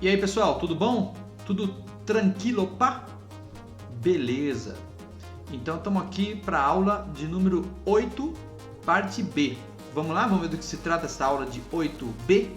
E aí pessoal, tudo bom? Tudo tranquilo, pá? Beleza! Então estamos aqui para a aula de número 8, parte B. Vamos lá? Vamos ver do que se trata essa aula de 8B?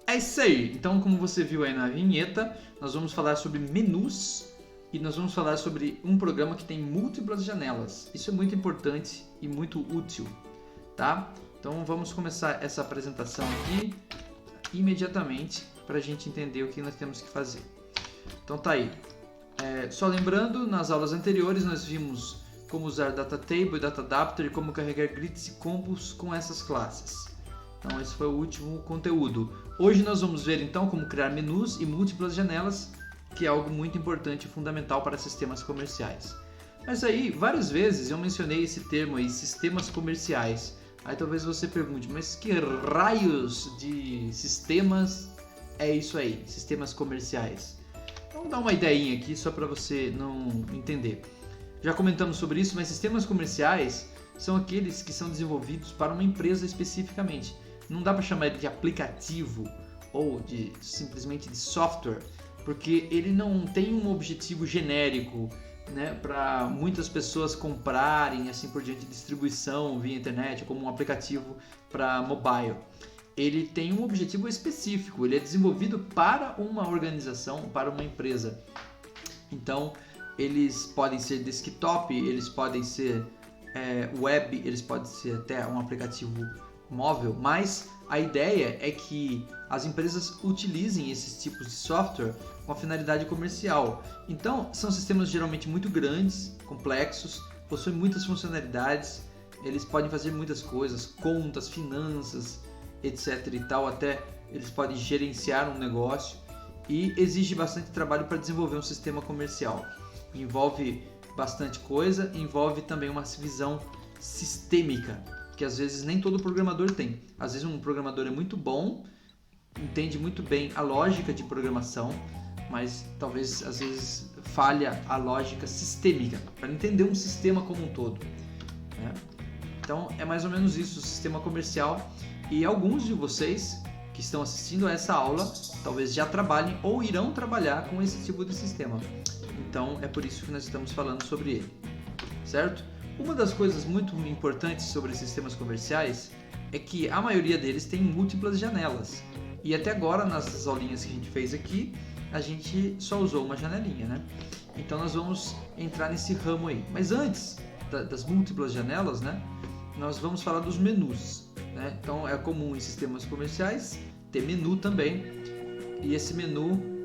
É isso aí! Então, como você viu aí na vinheta, nós vamos falar sobre menus e nós vamos falar sobre um programa que tem múltiplas janelas. Isso é muito importante e muito útil, tá? Então, vamos começar essa apresentação aqui imediatamente para a gente entender o que nós temos que fazer. Então, tá aí. Só lembrando, nas aulas anteriores nós vimos como usar DataTable e DataAdapter e como carregar grids e combos com essas classes. Então esse foi o último conteúdo. Hoje nós vamos ver então como criar menus e múltiplas janelas, que é algo muito importante e fundamental para sistemas comerciais. Mas aí, várias vezes eu mencionei esse termo aí, sistemas comerciais. Aí talvez você pergunte, mas que raios de sistemas é isso aí, sistemas comerciais? Vamos dar uma ideinha aqui só para você não entender. Já comentamos sobre isso, mas sistemas comerciais são aqueles que são desenvolvidos para uma empresa especificamente. Não dá para chamar ele de aplicativo ou simplesmente de software, porque ele não tem um objetivo genérico, né, para muitas pessoas comprarem, assim por diante, distribuição via internet, como um aplicativo para mobile. Ele tem um objetivo específico, ele é desenvolvido para uma organização, para uma empresa. Então, eles podem ser desktop, eles podem ser web, eles podem ser até um aplicativo móvel, mas a ideia é que as empresas utilizem esses tipos de software com a finalidade comercial. Então, são sistemas geralmente muito grandes, complexos, possuem muitas funcionalidades, eles podem fazer muitas coisas, contas, finanças, etc e tal, até eles podem gerenciar um negócio e exige bastante trabalho para desenvolver um sistema comercial. Envolve bastante coisa, envolve também uma visão sistêmica, que às vezes nem todo programador tem. Às vezes um programador é muito bom, entende muito bem a lógica de programação, mas talvez às vezes falha a lógica sistêmica, para entender um sistema como um todo, né? Então é mais ou menos isso, o sistema comercial, e alguns de vocês que estão assistindo a essa aula talvez já trabalhem ou irão trabalhar com esse tipo de sistema. Então é por isso que nós estamos falando sobre ele, certo? Uma das coisas muito importantes sobre sistemas comerciais é que a maioria deles tem múltiplas janelas. E até agora, nas aulinhas que a gente fez aqui, a gente só usou uma janelinha, né? Então nós vamos entrar nesse ramo aí. Mas antes das múltiplas janelas, né, nós vamos falar dos menus, né? Então é comum em sistemas comerciais ter menu também. E esse menu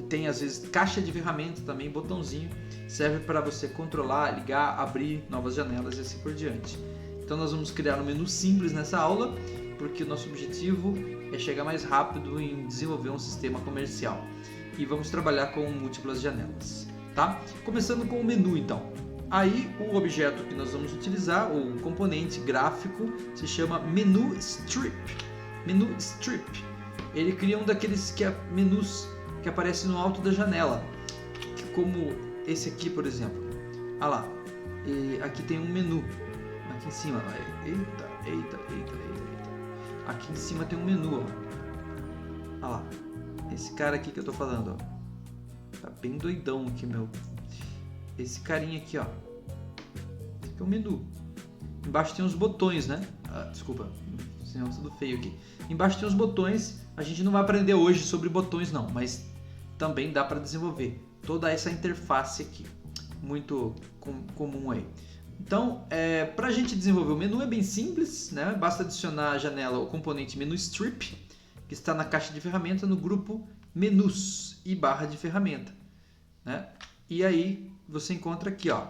tem às vezes caixa de ferramenta também, botãozinho, serve para você controlar, ligar, abrir novas janelas e assim por diante. Então nós vamos criar um menu simples nessa aula, porque o nosso objetivo é chegar mais rápido em desenvolver um sistema comercial. E vamos trabalhar com múltiplas janelas, tá? Começando com o menu então. Aí o objeto que nós vamos utilizar, o componente gráfico, se chama menu strip. Menu strip. Ele cria um daqueles menus que aparece no alto da janela, como esse aqui, por exemplo. Olha lá, e aqui tem um menu, aqui em cima, eita. Aqui em cima tem um menu, ó. Olha lá, esse cara aqui que eu tô falando, ó. Tá bem doidão aqui, meu. Esse carinha aqui, ó. Esse aqui é o menu. Embaixo tem os botões, né? Desculpa, senão é tudo feio aqui. Embaixo tem os botões. A gente não vai aprender hoje sobre botões não, mas também dá para desenvolver toda essa interface aqui, muito comum aí. Então, para a gente desenvolver o menu é bem simples, né? Basta adicionar à janela o componente menu strip, que está na caixa de ferramenta no grupo menus e barra de ferramenta, né? E aí você encontra aqui, ó,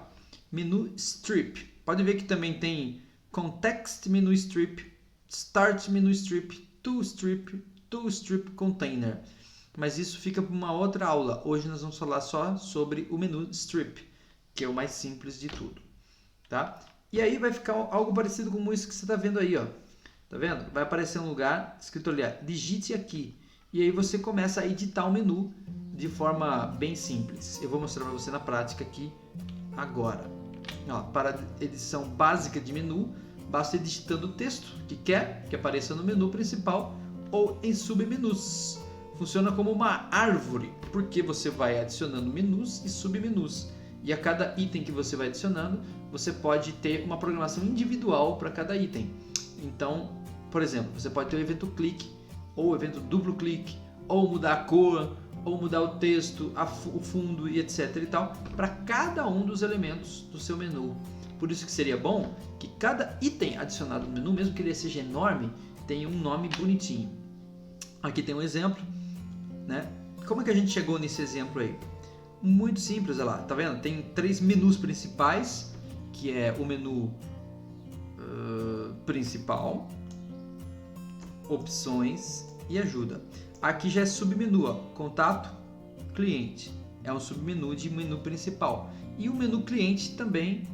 menu strip. Pode ver que também tem context menu strip, start menu strip, to strip container. Mas isso fica para uma outra aula. Hoje nós vamos falar só sobre o menu strip, que é o mais simples de tudo, tá? E aí vai ficar algo parecido com isso que você está vendo aí, ó. Tá vendo? Vai aparecer um lugar escrito ali, ó, digite aqui. E aí você começa a editar o menu de forma bem simples. Eu vou mostrar para você na prática aqui agora. Ó, para edição básica de menu, basta ir digitando o texto que quer que apareça no menu principal ou em submenus. Funciona como uma árvore, porque você vai adicionando menus e submenus. E a cada item que você vai adicionando, você pode ter uma programação individual para cada item. Então, por exemplo, você pode ter o evento clique, ou o evento duplo clique, ou mudar a cor, ou mudar o texto, o fundo e etc e tal, para cada um dos elementos do seu menu. Por isso que seria bom que cada item adicionado no menu, mesmo que ele seja enorme, tenha um nome bonitinho. Aqui tem um exemplo, né? Como é que a gente chegou nesse exemplo aí? Muito simples, olha lá, tá vendo? Tem 3 menus principais, que é o menu principal, opções e ajuda. Aqui já é submenu, ó, contato, cliente. É um submenu de menu principal. E o menu cliente também,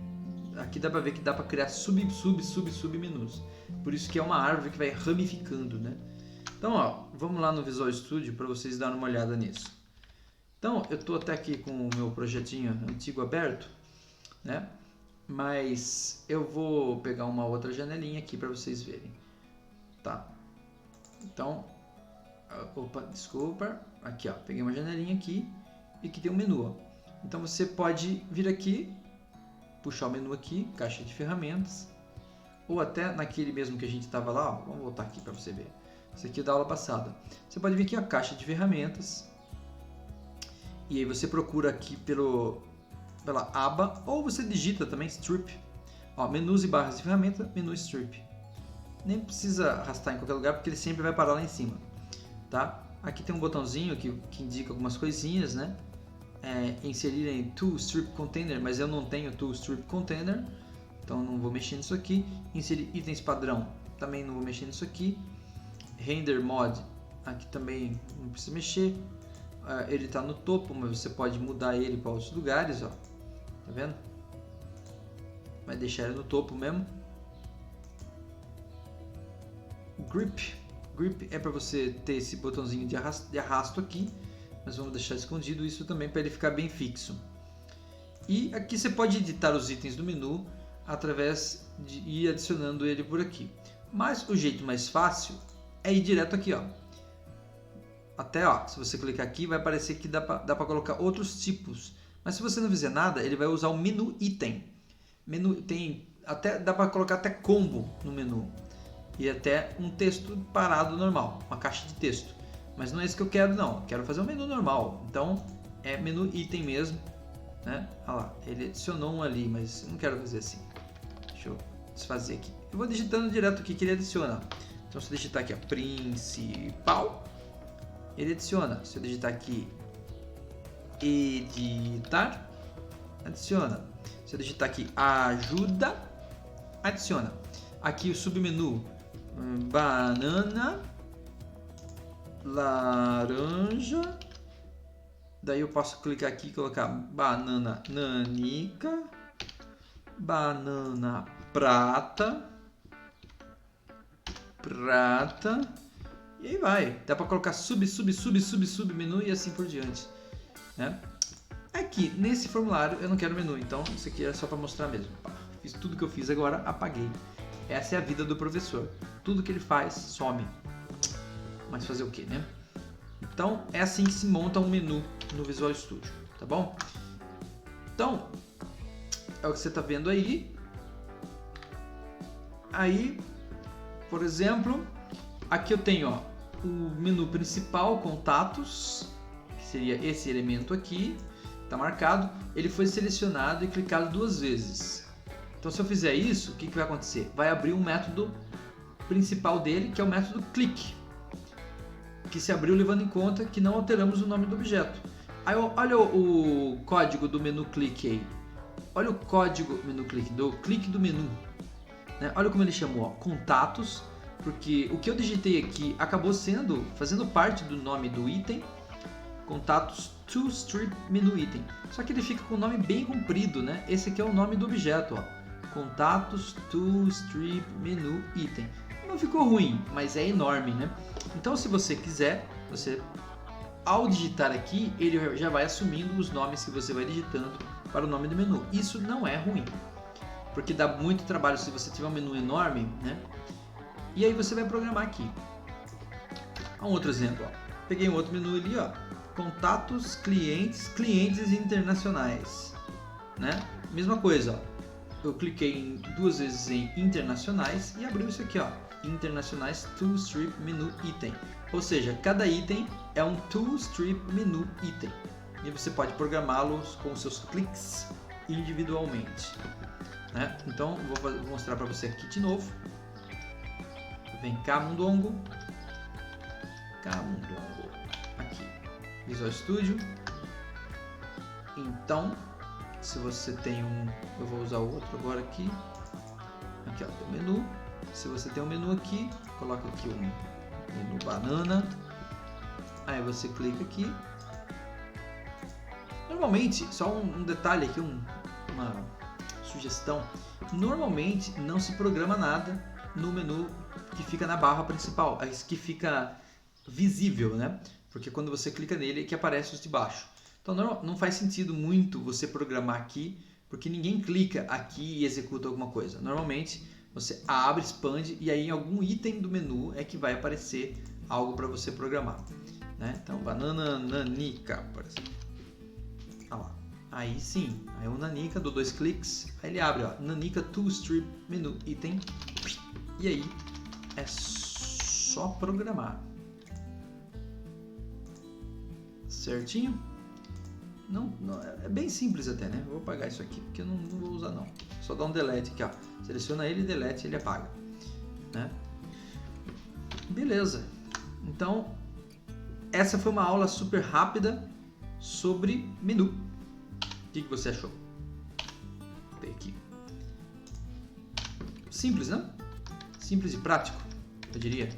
aqui dá para ver que dá para criar submenus. Por isso que é uma árvore que vai ramificando, né? Então, ó, vamos lá no Visual Studio para vocês darem uma olhada nisso. Então, eu estou até aqui com o meu projetinho antigo aberto, né? Mas eu vou pegar uma outra janelinha aqui para vocês verem, tá? Então, opa, desculpa, aqui ó, peguei uma janelinha aqui e que tem um menu, ó. Então você pode vir aqui, puxar o menu aqui, caixa de ferramentas, ou até naquele mesmo que a gente estava lá, ó, vamos voltar aqui para você ver. Isso aqui é da aula passada. Você pode vir aqui a caixa de ferramentas e aí você procura aqui pela aba, ou você digita também strip, ó, menus e barras de ferramenta, menu strip. Nem precisa arrastar em qualquer lugar porque ele sempre vai parar lá em cima, tá? Aqui tem um botãozinho que indica algumas coisinhas, né? Inserir em Tool Strip Container, mas eu não tenho Tool Strip Container, então não vou mexer nisso aqui. Inserir itens padrão, também não vou mexer nisso aqui. Render Mod, aqui também não precisa mexer. Ele está no topo, mas você pode mudar ele para outros lugares, ó. Tá vendo? Vai deixar ele no topo mesmo. Grip é para você ter esse botãozinho de arrasto aqui, mas vamos deixar escondido isso também para ele ficar bem fixo. E aqui você pode editar os itens do menu através de ir adicionando ele por aqui. Mas o jeito mais fácil é ir direto aqui, ó. Até, ó, se você clicar aqui vai aparecer que dá para colocar outros tipos. Mas se você não fizer nada, ele vai usar o menu item. Dá para colocar até combo no menu. E até um texto parado normal, uma caixa de texto. Mas não é isso que eu quero, não. Eu quero fazer um menu normal. Então, é menu item mesmo, né? Olha lá, ele adicionou um ali, mas eu não quero fazer assim. Deixa eu desfazer aqui. Eu vou digitando direto o que ele adiciona. Então, se eu digitar aqui, ó, principal, ele adiciona. Se eu digitar aqui, editar, adiciona. Se eu digitar aqui, ajuda, adiciona. Aqui o submenu, banana, laranja, daí eu posso clicar aqui e colocar banana nanica, banana prata, e aí vai, dá para colocar submenu e assim por diante, né? Aqui, nesse formulário eu não quero menu, então isso aqui é só para mostrar mesmo. Fiz tudo que eu fiz agora, apaguei. Essa é a vida do professor. Tudo que ele faz, some. Mas fazer o que, né? Então, é assim que se monta um menu no Visual Studio, tá bom? Então, é o que você está vendo aí. Aí, por exemplo, aqui eu tenho, ó, o menu principal, contatos, que seria esse elemento aqui, está marcado. Ele foi selecionado e clicado 2 vezes. Então, se eu fizer isso, o que vai acontecer? Vai abrir um método principal dele, que é o método click, que se abriu levando em conta que não alteramos o nome do objeto. Aí, olha o código do menu click aí. Olha o código menu click, do clique do menu, né? Olha como ele chamou, ó, contatos, porque o que eu digitei aqui acabou fazendo parte do nome do item, contatos to strip menu item. Só que ele fica com o nome bem comprido, né? Esse aqui é o nome do objeto, ó. contatos, tool, strip, menu, item. Não ficou ruim, mas é enorme, né? Então, se você quiser, você ao digitar aqui, ele já vai assumindo os nomes que você vai digitando para o nome do menu. Isso não é ruim, porque dá muito trabalho se você tiver um menu enorme, né? E aí você vai programar aqui. Um outro exemplo, ó. Peguei um outro menu ali, ó. Contatos, clientes, clientes internacionais, né? Mesma coisa, ó. Eu cliquei duas vezes em internacionais e abriu isso aqui, ó. Internacionais tool strip menu item. Ou seja, cada item é um tool strip menu item. E você pode programá-los com seus cliques individualmente, né? Então, vou mostrar para você aqui de novo. Vem Camundongo. Camundongo. Aqui. Visual Studio. Então, se você tem um... Eu vou usar o outro agora aqui. Aqui, ó, tem o menu. Se você tem um menu aqui, coloca aqui um menu banana. Aí você clica aqui. Normalmente, só um detalhe aqui, uma sugestão. Normalmente não se programa nada no menu que fica na barra principal, que fica visível, né? Porque quando você clica nele é que aparece os de baixo. Então não faz sentido muito você programar aqui, porque ninguém clica aqui e executa alguma coisa. Normalmente você abre, expande e aí em algum item do menu é que vai aparecer algo para você programar, né? Então banana nanica, por exemplo. Olha lá. Aí sim, aí o nanica, dou 2 cliques, aí ele abre, ó, nanica tool strip menu item, e aí é só programar. Certinho? Não, é bem simples até, né? Vou apagar isso aqui porque eu não vou usar não. Só dá um delete aqui, ó. Seleciona ele, delete, ele apaga, né? Beleza. Então, essa foi uma aula super rápida sobre menu. O que você achou? Vem aqui. Simples, né? Simples e prático, eu diria.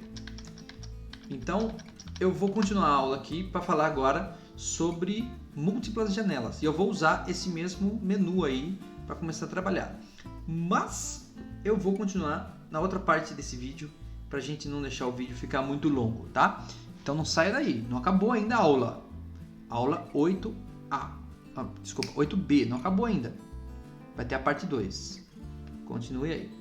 Então, eu vou continuar a aula aqui para falar agora sobre múltiplas janelas. E eu vou usar esse mesmo menu aí para começar a trabalhar. Mas eu vou continuar na outra parte desse vídeo para a gente não deixar o vídeo ficar muito longo, tá? Então não saia daí, não acabou ainda a aula. Aula 8A. Desculpa, 8B, não acabou ainda. Vai ter a parte 2. Continue aí.